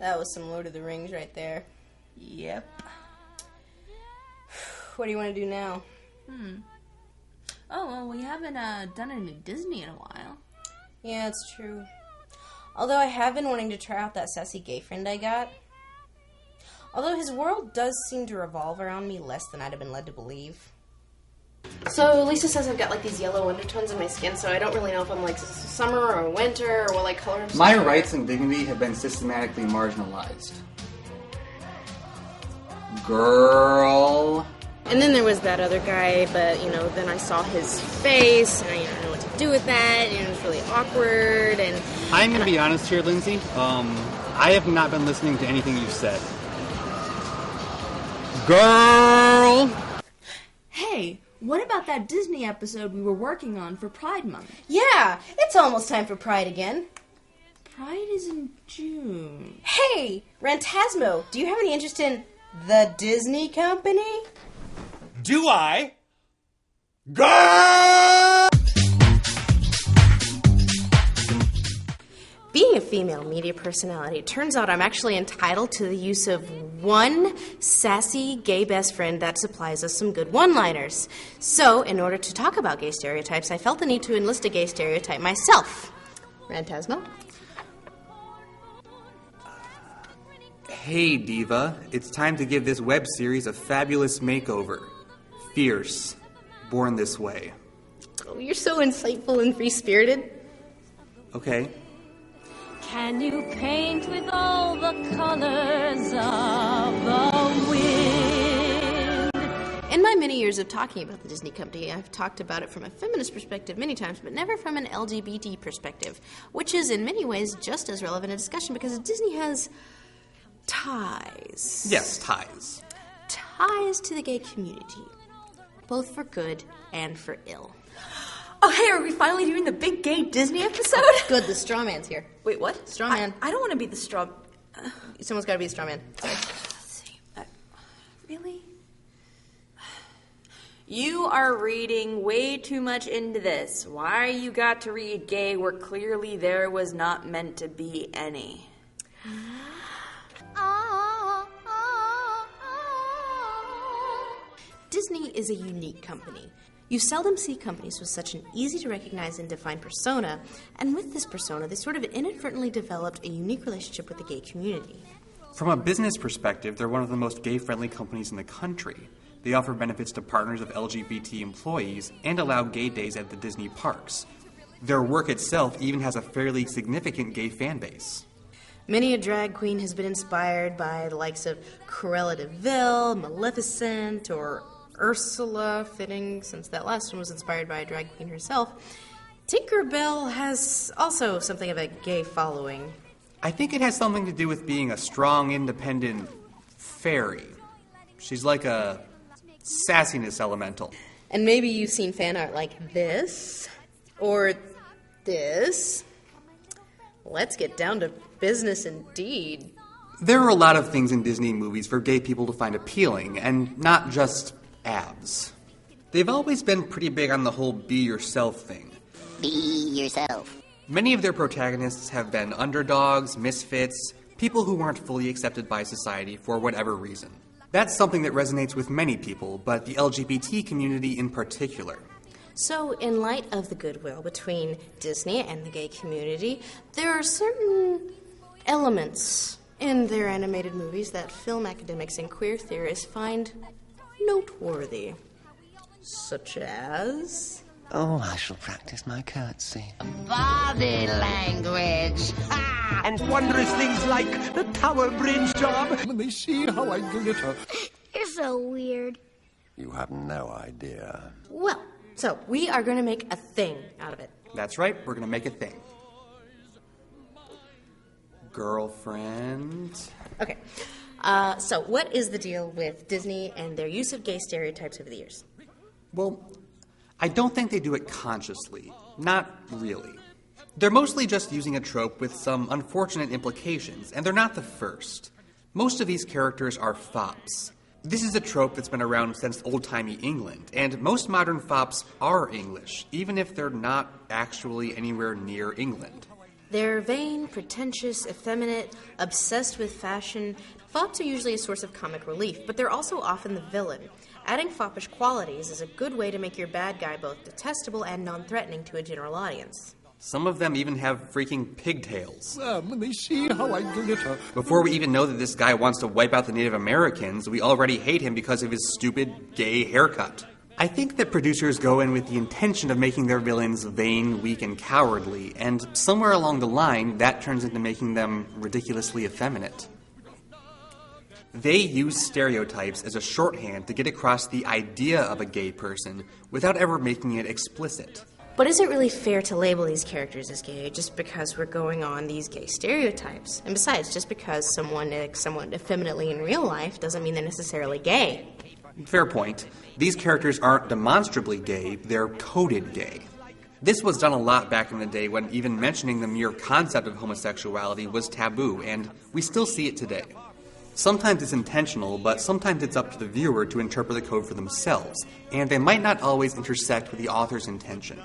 That was some Lord of the Rings right there. Yep. What do you want to do now? Oh, well, we haven't done any Disney in a while. Yeah, it's true. Although I have been wanting to try out that sassy gay friend I got. Although his world does seem to revolve around me less than I'd have been led to believe. So Lisa says I've got like these yellow undertones in my skin, so I don't really know if I'm like summer or winter or what like color. My rights and dignity have been systematically marginalized. Girl. And then there was that other guy, but, you know, then I saw his face, and I didn't know what to do with that, and it was really awkward, and... I'm going to be honest here, Lindsay. I have not been listening to anything you've said. Girl! Hey, what about that Disney episode we were working on for Pride Month? Yeah, it's almost time for Pride again. Pride is in June. Hey, Rantasmo, do you have any interest in the Disney Company? Do I? Girl! Being a female media personality, it turns out I'm actually entitled to the use of one sassy gay best friend that supplies us some good one-liners. So, in order to talk about gay stereotypes, I felt the need to enlist a gay stereotype myself. Rantasmo? Hey, Diva. It's time to give this web series a fabulous makeover. Fierce. Born this way. Oh, you're so insightful and free-spirited. Okay. Can you paint with all the colors of the wind? In my many years of talking about the Disney Company, I've talked about it from a feminist perspective many times, but never from an LGBT perspective, which is in many ways just as relevant a discussion because Disney has ties. Yes, ties. Ties to the gay community, both for good and for ill. Oh, hey, are we finally doing the big gay Disney episode? Good, the straw man's here. Wait, what? Straw man. I don't want to be the straw... Someone's got to be the straw man. Sorry. Let's see. Really? You are reading way too much into this. Why you got to read gay where clearly there was not meant to be any? Disney is a unique company. You seldom see companies with such an easy-to-recognize and define persona, and with this persona, they sort of inadvertently developed a unique relationship with the gay community. From a business perspective, they're one of the most gay-friendly companies in the country. They offer benefits to partners of LGBT employees and allow gay days at the Disney parks. Their work itself even has a fairly significant gay fan base. Many a drag queen has been inspired by the likes of Cruella de Vil, Maleficent, or Ursula, fitting since that last one was inspired by a drag queen herself. Tinkerbell has also something of a gay following. I think it has something to do with being a strong, independent fairy. She's like a sassiness elemental. And maybe you've seen fan art like this, or this. Let's get down to business indeed. There are a lot of things in Disney movies for gay people to find appealing, and not just abs. They've always been pretty big on the whole be yourself thing. Be yourself. Many of their protagonists have been underdogs, misfits, people who weren't fully accepted by society for whatever reason. That's something that resonates with many people, but the LGBT community in particular. So, in light of the goodwill between Disney and the gay community, there are certain elements in their animated movies that film academics and queer theorists find noteworthy. Such as... Oh, I shall practice my curtsy. Body language. And wondrous things like the Tower Bridge job. When they see how I glitter. You're so weird. You have no idea. Well, so we are going to make a thing out of it. That's right, we're going to make a thing. Girlfriend. Okay. So what is the deal with Disney and their use of gay stereotypes over the years? Well, I don't think they do it consciously. Not really. They're mostly just using a trope with some unfortunate implications, and they're not the first. Most of these characters are fops. This is a trope that's been around since old-timey England, and most modern fops are English, even if they're not actually anywhere near England. They're vain, pretentious, effeminate, obsessed with fashion. Fops are usually a source of comic relief, but they're also often the villain. Adding foppish qualities is a good way to make your bad guy both detestable and non-threatening to a general audience. Some of them even have freaking pigtails. When they see how I glitter. Before we even know that this guy wants to wipe out the Native Americans, we already hate him because of his stupid, gay haircut. I think that producers go in with the intention of making their villains vain, weak, and cowardly, and somewhere along the line, that turns into making them ridiculously effeminate. They use stereotypes as a shorthand to get across the idea of a gay person without ever making it explicit. But is it really fair to label these characters as gay just because we're going on these gay stereotypes? And besides, just because someone acts somewhat effeminately in real life doesn't mean they're necessarily gay. Fair point. These characters aren't demonstrably gay, they're coded gay. This was done a lot back in the day when even mentioning the mere concept of homosexuality was taboo, and we still see it today. Sometimes it's intentional, but sometimes it's up to the viewer to interpret the code for themselves, and they might not always intersect with the author's intention.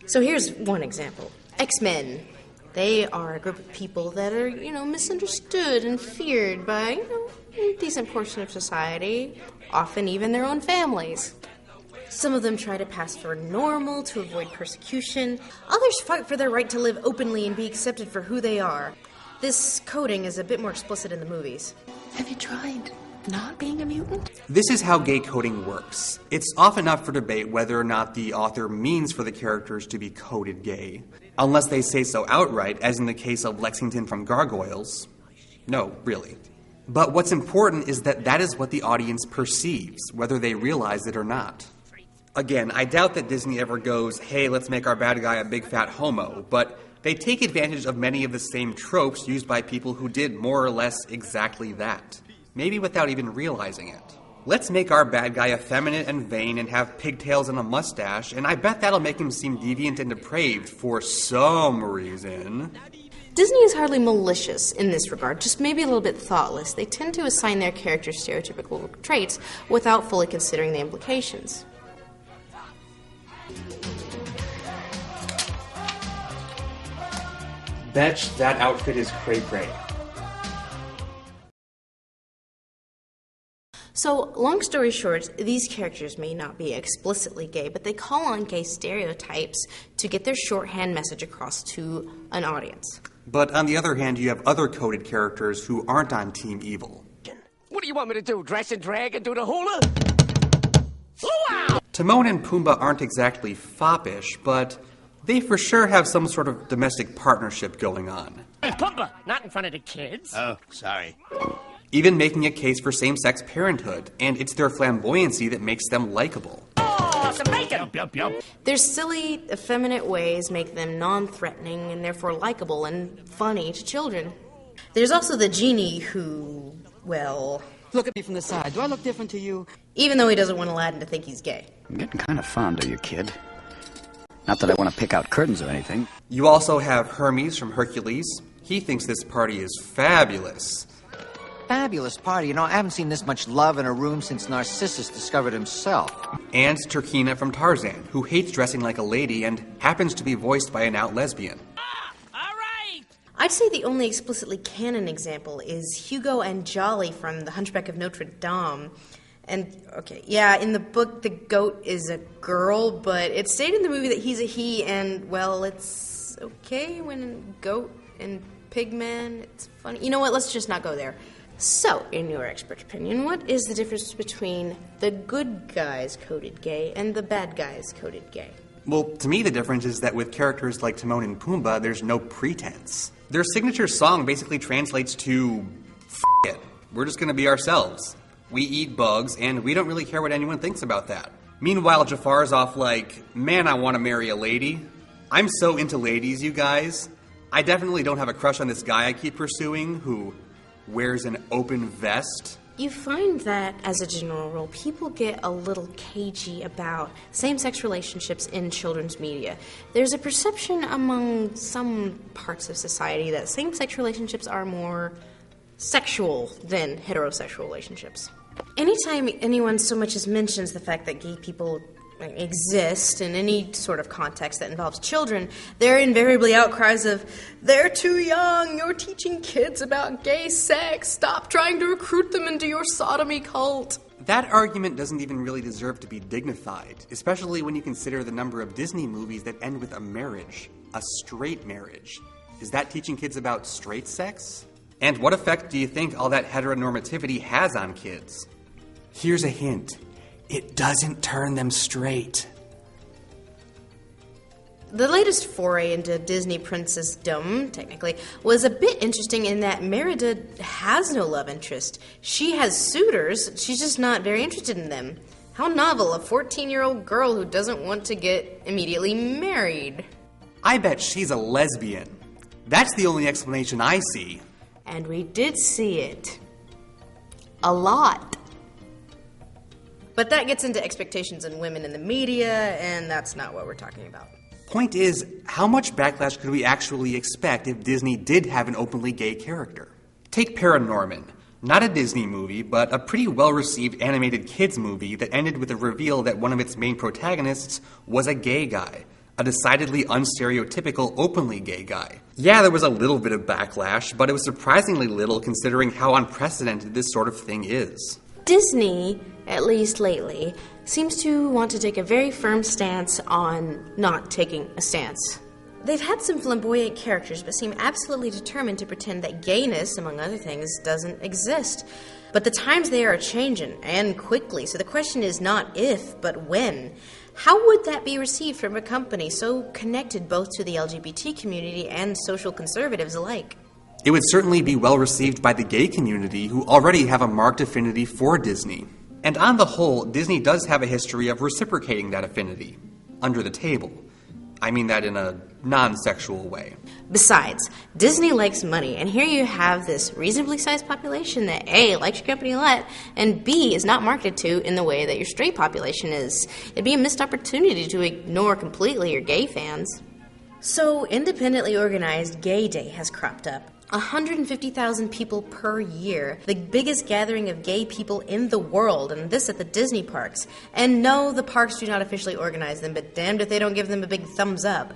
So here's one example. X-Men. They are a group of people that are, misunderstood and feared by, a decent portion of society, often even their own families. Some of them try to pass for normal to avoid persecution. Others fight for their right to live openly and be accepted for who they are. This coding is a bit more explicit in the movies. Have you tried not being a mutant? This is how gay coding works. It's often up for debate whether or not the author means for the characters to be coded gay. Unless they say so outright, as in the case of Lexington from Gargoyles. No, really. But what's important is that that is what the audience perceives, whether they realize it or not. Again, I doubt that Disney ever goes, hey, let's make our bad guy a big fat homo, but they take advantage of many of the same tropes used by people who did more or less exactly that. Maybe without even realizing it. Let's make our bad guy effeminate and vain and have pigtails and a mustache, and I bet that'll make him seem deviant and depraved for some reason. Disney is hardly malicious in this regard, just maybe a little bit thoughtless. They tend to assign their characters stereotypical traits without fully considering the implications. Betch, that outfit is cray-cray. So, long story short, these characters may not be explicitly gay, but they call on gay stereotypes to get their shorthand message across to an audience. But on the other hand, you have other coded characters who aren't on Team Evil. What do you want me to do? Dress and drag and do the hula? Timon and Pumbaa aren't exactly foppish, but they for sure have some sort of domestic partnership going on. Pumbaa, not in front of the kids. Oh, sorry. Even making a case for same-sex parenthood, and it's their flamboyancy that makes them likable. Oh, some bacon! Yup. Their silly, effeminate ways make them non-threatening and therefore likable and funny to children. There's also the genie who, well... Look at me from the side. Do I look different to you? Even though he doesn't want Aladdin to think he's gay. I'm getting kind of fond of you, kid. Not that I want to pick out curtains or anything. You also have Hermes from Hercules. He thinks this party is fabulous. Fabulous party. I haven't seen this much love in a room since Narcissus discovered himself. And Turkina from Tarzan, who hates dressing like a lady and happens to be voiced by an out lesbian. I'd say the only explicitly canon example is Hugo and Jolly from The Hunchback of Notre Dame. And, in the book, the goat is a girl, but it's stated in the movie that he's a he, and, well, it's okay when goat and pigman, it's funny. You know what, let's just not go there. So, in your expert opinion, what is the difference between the good guys coded gay and the bad guys coded gay? Well, to me the difference is that with characters like Timon and Pumbaa, there's no pretense. Their signature song basically translates to, F*** it, we're just gonna be ourselves. We eat bugs, and we don't really care what anyone thinks about that. Meanwhile, Jafar's off like, man, I want to marry a lady. I'm so into ladies, you guys. I definitely don't have a crush on this guy I keep pursuing who wears an open vest. You find that, as a general rule, people get a little cagey about same-sex relationships in children's media. There's a perception among some parts of society that same-sex relationships are more sexual than heterosexual relationships. Anytime anyone so much as mentions the fact that gay people exist in any sort of context that involves children, there are invariably outcries of, they're too young, you're teaching kids about gay sex, stop trying to recruit them into your sodomy cult. That argument doesn't even really deserve to be dignified, especially when you consider the number of Disney movies that end with a marriage, a straight marriage. Is that teaching kids about straight sex? And what effect do you think all that heteronormativity has on kids? Here's a hint. It doesn't turn them straight. The latest foray into Disney princessdom, technically, was a bit interesting in that Merida has no love interest. She has suitors, she's just not very interested in them. How novel, a 14-year-old girl who doesn't want to get immediately married. I bet she's a lesbian. That's the only explanation I see. And we did see it. A lot. But that gets into expectations in women in the media, and that's not what we're talking about. Point is, how much backlash could we actually expect if Disney did have an openly gay character? Take Paranorman. Not a Disney movie, but a pretty well-received animated kids movie that ended with a reveal that one of its main protagonists was a gay guy. A decidedly unstereotypical, openly gay guy. Yeah, there was a little bit of backlash, but it was surprisingly little considering how unprecedented this sort of thing is. Disney, at least lately, seems to want to take a very firm stance on not taking a stance. They've had some flamboyant characters, but seem absolutely determined to pretend that gayness, among other things, doesn't exist. But the times they are changing, and quickly, so the question is not if, but when. How would that be received from a company so connected both to the LGBT community and social conservatives alike? It would certainly be well received by the gay community, who already have a marked affinity for Disney. And on the whole, Disney does have a history of reciprocating that affinity. Under the table. I mean that in a non-sexual way. Besides, Disney likes money, and here you have this reasonably sized population that A, likes your company a lot, and B, is not marketed to in the way that your straight population is. It'd be a missed opportunity to ignore completely your gay fans. So, independently organized Gay Day has cropped up. 150,000 people per year, the biggest gathering of gay people in the world, and this at the Disney parks. And no, the parks do not officially organize them, but damned if they don't give them a big thumbs up.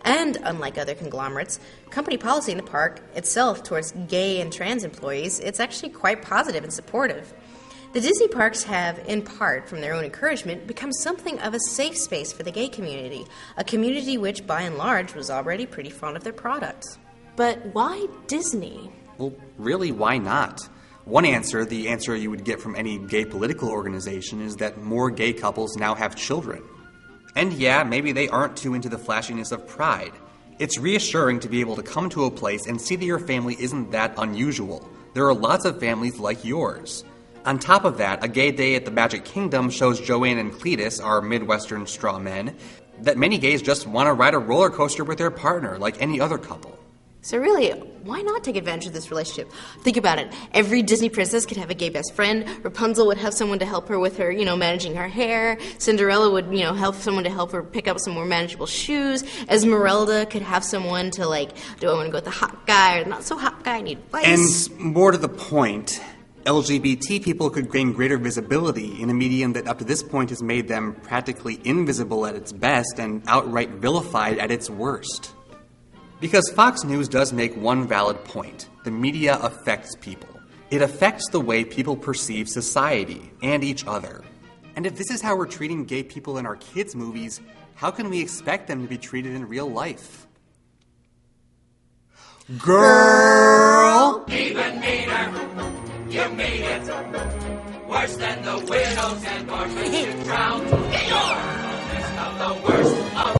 And unlike other conglomerates, company policy in the park itself towards gay and trans employees, it's actually quite positive and supportive. The Disney parks have, in part from their own encouragement, become something of a safe space for the gay community, a community which, by and large, was already pretty fond of their products. But why Disney? Well, really, why not? One answer, the answer you would get from any gay political organization, is that more gay couples now have children. And yeah, maybe they aren't too into the flashiness of pride. It's reassuring to be able to come to a place and see that your family isn't that unusual. There are lots of families like yours. On top of that, a gay day at the Magic Kingdom shows Joanne and Cletus, our Midwestern straw men, that many gays just want to ride a roller coaster with their partner like any other couple. So really, why not take advantage of this relationship? Think about it. Every Disney princess could have a gay best friend. Rapunzel would have someone to help her with her, managing her hair. Cinderella would, help someone to help her pick up some more manageable shoes. Esmeralda could have someone to, do I want to go with the hot guy or not so hot guy? I need advice. And more to the point, LGBT people could gain greater visibility in a medium that up to this point has made them practically invisible at its best and outright vilified at its worst. Because Fox News does make one valid point. The media affects people. It affects the way people perceive society and each other. And if this is how we're treating gay people in our kids' movies, how can we expect them to be treated in real life? Girl! Even meaner, you made it. Worse than the widows and orphans you drowned. You're the list of the worst.